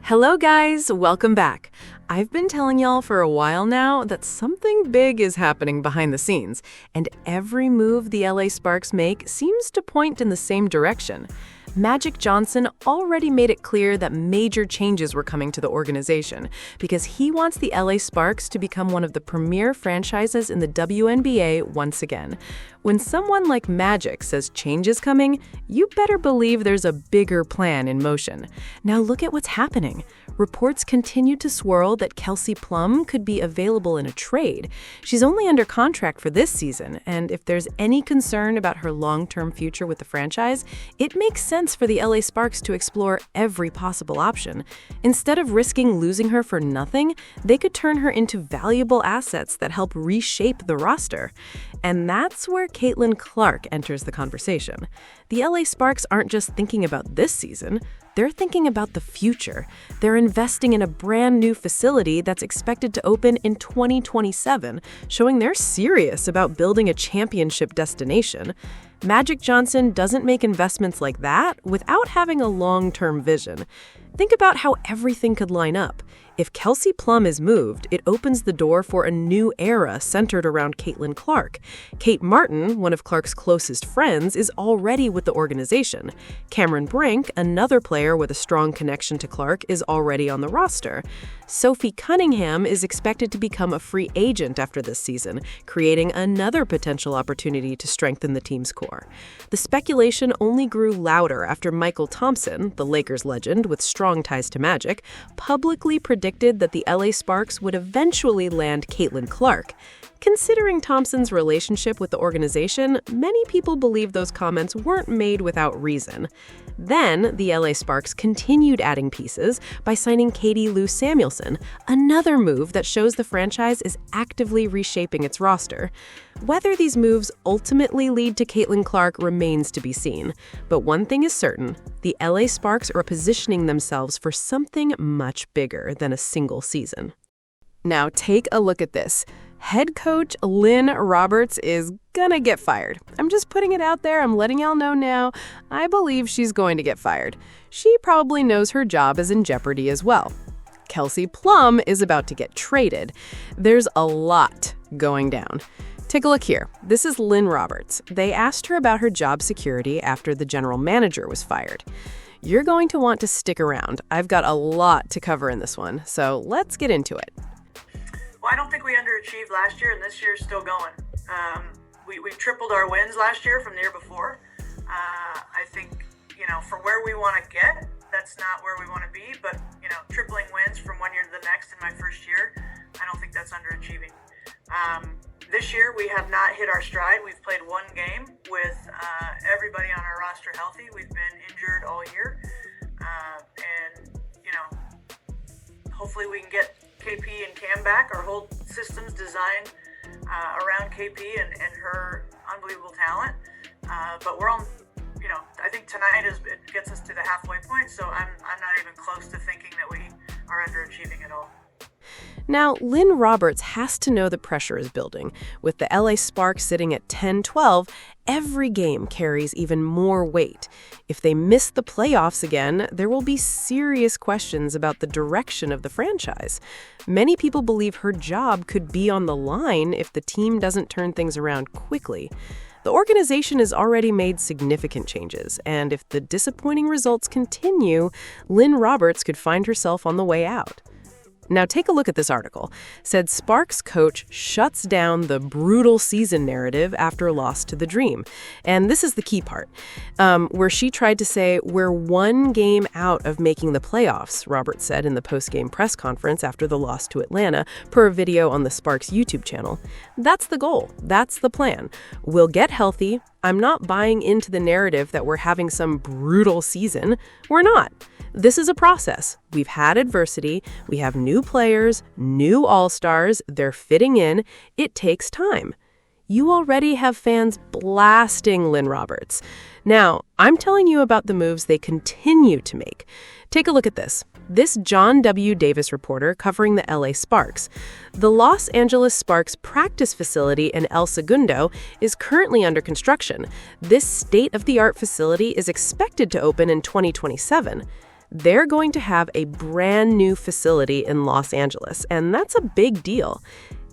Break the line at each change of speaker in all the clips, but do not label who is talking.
Hello guys, welcome back. I've been telling y'all for a while now that something big is happening behind the scenes, and every move the LA Sparks make seems to point in the same direction. Magic Johnson already made it clear that major changes were coming to the organization because he wants the LA Sparks to become one of the premier franchises in the WNBA once again. When someone like Magic says change is coming, you better believe there's a bigger plan in motion. Now look at what's happening. Reports continue to swirl that Kelsey Plum could be available in a trade. She's only under contract for this season, and if there's any concern about her long-term future with the franchise, it makes sense for the LA Sparks to explore every possible option. Instead of risking losing her for nothing, they could turn her into valuable assets that help reshape the roster. And that's where Caitlin Clark enters the conversation. The LA Sparks aren't just thinking about this season, they're thinking about the future. They're investing in a brand new facility that's expected to open in 2027, showing they're serious about building a championship destination. Magic Johnson doesn't make investments like that without having a long-term vision. Think about how everything could line up. If Kelsey Plum is moved, it opens the door for a new era centered around Caitlin Clark. Kate Martin, one of Clark's closest friends, is already with the organization. Cameron Brink, another player with a strong connection to Clark, is already on the roster. Sophie Cunningham is expected to become a free agent after this season, creating another potential opportunity to strengthen the team's core. The speculation only grew louder after Michael Thompson, the Lakers legend with strong ties to Magic, publicly predicted that the LA Sparks would eventually land Caitlin Clark. Considering Thompson's relationship with the organization, many people believe those comments weren't made without reason. Then, the LA Sparks continued adding pieces by signing Katie Lou Samuelson, another move that shows the franchise is actively reshaping its roster. Whether these moves ultimately lead to Caitlin Clark remains to be seen. But one thing is certain, the LA Sparks are positioning themselves for something much bigger than a single season. Now take a look at this. Head coach Lynn Roberts is gonna get fired. I'm just putting it out there. I'm letting y'all know now. I believe she's going to get fired. She probably knows her job is in jeopardy as well. Kelsey Plum is about to get traded. There's a lot going down. Take a look here. This is Lynn Roberts. They asked her about her job security after the general manager was fired. You're going to want to stick around. I've got a lot to cover in this one, so let's get into it.
Well, I don't think we underachieved last year, and this year's still going. We tripled our wins last year from the year before. I think, for where we want to get, that's not where we want to be. But, tripling wins from one year to the next in my first year, I don't think that's underachieving. This year, we have not hit our stride. We've played one game with everybody on our roster healthy. We've been injured all year. Hopefully we can get KP and Cam back. Our whole system's designed around KP and her unbelievable talent. But we're on, I think tonight it gets us to the halfway point, so I'm not even close to thinking that we are underachieving at all.
Now, Lynn Roberts has to know the pressure is building. With the LA Sparks sitting at 10-12, every game carries even more weight. If they miss the playoffs again, there will be serious questions about the direction of the franchise. Many people believe her job could be on the line if the team doesn't turn things around quickly. The organization has already made significant changes, and if the disappointing results continue, Lynn Roberts could find herself on the way out. Now take a look at this article. Said Sparks coach shuts down the brutal season narrative after loss to the Dream. And this is the key part, where she tried to say, we're one game out of making the playoffs, Roberts said in the post-game press conference after the loss to Atlanta, per a video on the Sparks YouTube channel. That's the goal. That's the plan. We'll get healthy. I'm not buying into the narrative that we're having some brutal season. We're not. This is a process. We've had adversity. We have new players, new all-stars. They're fitting in. It takes time. You already have fans blasting Lynn Roberts. Now, I'm telling you about the moves they continue to make. Take a look at this. This John W. Davis reporter covering the LA Sparks. The Los Angeles Sparks practice facility in El Segundo is currently under construction. This state-of-the-art facility is expected to open in 2027. They're going to have a brand new facility in Los Angeles, and that's a big deal.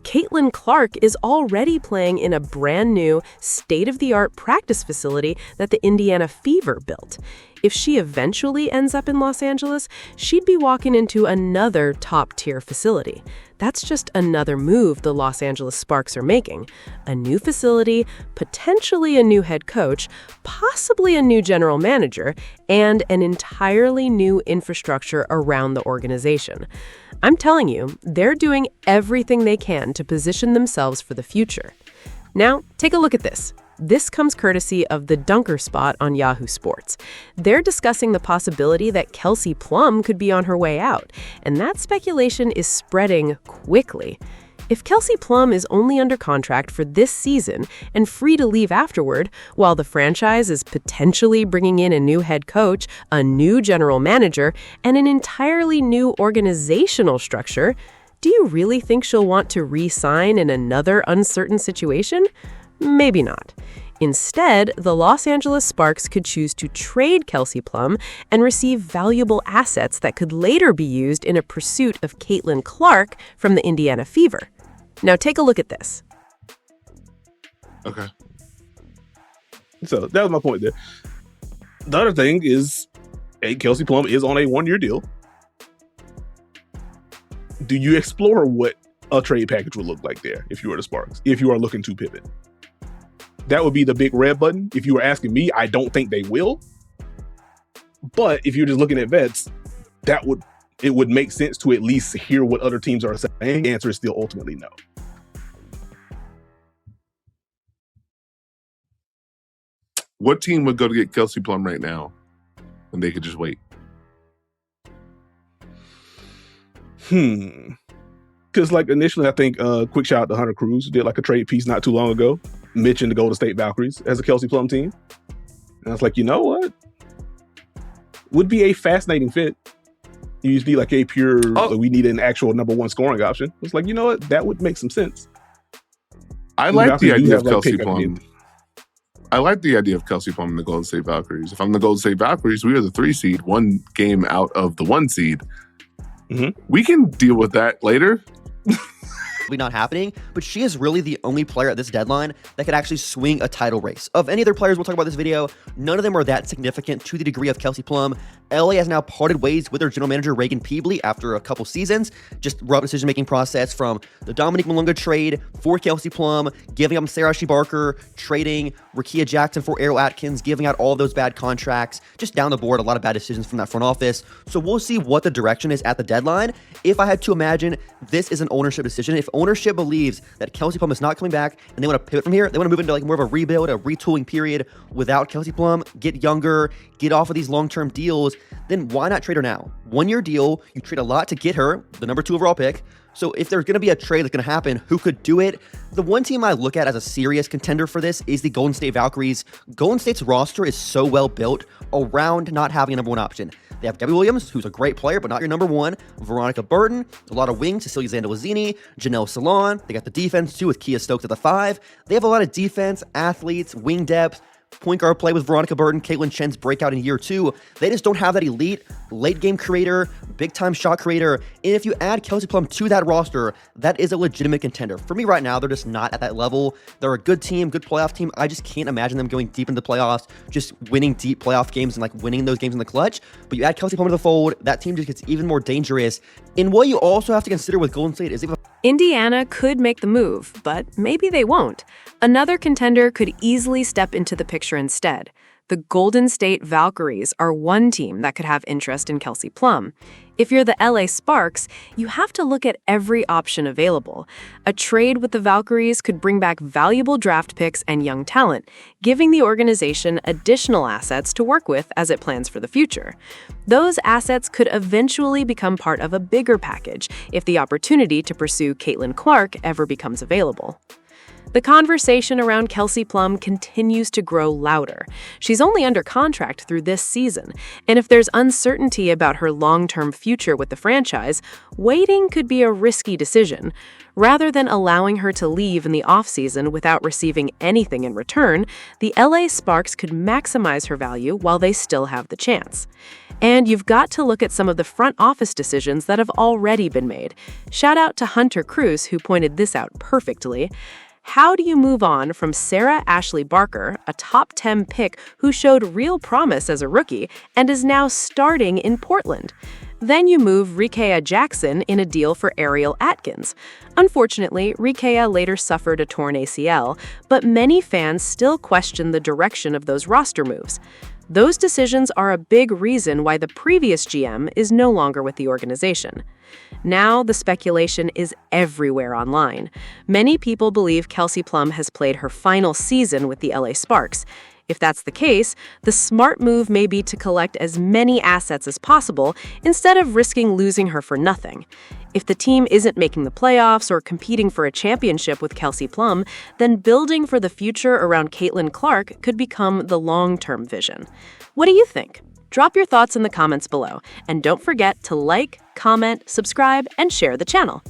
Caitlin Clark is already playing in a brand new, state-of-the-art practice facility that the Indiana Fever built. If she eventually ends up in Los Angeles, she'd be walking into another top-tier facility. That's just another move the Los Angeles Sparks are making. A new facility, potentially a new head coach, possibly a new general manager, and an entirely new infrastructure around the organization. I'm telling you, they're doing everything they can to position themselves for the future. Now, take a look at this. This comes courtesy of the Dunker Spot on Yahoo Sports. They're discussing the possibility that Kelsey Plum could be on her way out, and that speculation is spreading quickly. If Kelsey Plum is only under contract for this season and free to leave afterward, while the franchise is potentially bringing in a new head coach, a new general manager, and an entirely new organizational structure, do you really think she'll want to re-sign in another uncertain situation? Maybe not. Instead, the Los Angeles Sparks could choose to trade Kelsey Plum and receive valuable assets that could later be used in a pursuit of Caitlin Clark from the Indiana Fever. Now take a look at this.
Okay. So that was my point there. The other thing is, Kelsey Plum is on a one-year deal. Do you explore what a trade package would look like there if you were the Sparks, if you are looking to pivot? That would be the big red button. If you were asking me, I don't think they will. But if you're just looking at vets, it would make sense to at least hear what other teams are saying. The answer is still ultimately no.
What team would go to get Kelsey Plum right now and they could just wait?
Because initially, I think quick shout out to Hunter Cruz did a trade piece not too long ago, mentioned the Golden State Valkyries as a Kelsey Plum team. And I was like, you know what? Would be a fascinating fit. You used to be a pure, we need an actual number one scoring option. It's you know what? That would make some sense.
I like the idea of Kelsey Plum. I like the idea of Kelsey Plum and the Golden State Valkyries. If I'm the Golden State Valkyries, we are the 3 seed, one game out of the 1 seed. Mm-hmm. We can deal with that later.
Not happening, but she is really the only player at this deadline that could actually swing a title race. Of any other players we'll talk about this video, none of them are that significant to the degree of Kelsey Plum. LA has now parted ways with their general manager Reagan Peebly after a couple seasons. Just rough decision-making process from the Dominique Malunga trade for Kelsey Plum, giving up Sarah Ashley Barker, trading Rakia Jackson for Errol Atkins, giving out all those bad contracts. Just down the board, a lot of bad decisions from that front office. So we'll see what the direction is at the deadline. If I had to imagine, this is an ownership decision. If ownership believes that Kelsey Plum is not coming back and they want to pivot from here, they want to move into more of a rebuild, a retooling period without Kelsey Plum, get younger, get off of these long-term deals, then why not trade her now? 1-year deal, you trade a lot to get her, the number 2 overall pick. So if there's going to be a trade that's going to happen, who could do it? The one team I look at as a serious contender for this is the Golden State Valkyries. Golden State's roster is so well built around not having a number 1 option. They have Debbie Williams, who's a great player, but not your number 1. Veronica Burton, a lot of wings, Cecilia Zandolazini, Janelle Salon. They got the defense, too, with Kia Stokes at the 5. They have a lot of defense, athletes, wing depth, point guard play with Veronica Burton, Caitlin Chen's breakout in year 2. They just don't have that elite late game creator, big time shot creator. And if you add Kelsey Plum to that roster, that is a legitimate contender. For me right now, they're just not at that level. They're a good team, good playoff team. I just can't imagine them going deep into the playoffs, just winning deep playoff games and winning those games in the clutch. But you add Kelsey Plum to the fold, that team just gets even more dangerous. And what you also have to consider with Golden State is if
Indiana could make the move, but maybe they won't. Another contender could easily step into the picture instead. The Golden State Valkyries are one team that could have interest in Kelsey Plum. If you're the LA Sparks, you have to look at every option available. A trade with the Valkyries could bring back valuable draft picks and young talent, giving the organization additional assets to work with as it plans for the future. Those assets could eventually become part of a bigger package if the opportunity to pursue Caitlin Clark ever becomes available. The conversation around Kelsey Plum continues to grow louder. She's only under contract through this season, and if there's uncertainty about her long-term future with the franchise, waiting could be a risky decision. Rather than allowing her to leave in the offseason without receiving anything in return, the LA Sparks could maximize her value while they still have the chance. And you've got to look at some of the front office decisions that have already been made. Shout out to Hunter Cruz, who pointed this out perfectly. How do you move on from Sarah Ashley Barker, a top 10 pick who showed real promise as a rookie and is now starting in Portland? Then you move Rikeya Jackson in a deal for Ariel Atkins. Unfortunately, Rikeya later suffered a torn ACL, but many fans still question the direction of those roster moves. Those decisions are a big reason why the previous GM is no longer with the organization. Now, the speculation is everywhere online. Many people believe Kelsey Plum has played her final season with the LA Sparks. If that's the case, the smart move may be to collect as many assets as possible instead of risking losing her for nothing. If the team isn't making the playoffs or competing for a championship with Kelsey Plum, then building for the future around Caitlin Clark could become the long-term vision. What do you think? Drop your thoughts in the comments below, and don't forget to like, comment, subscribe, and share the channel.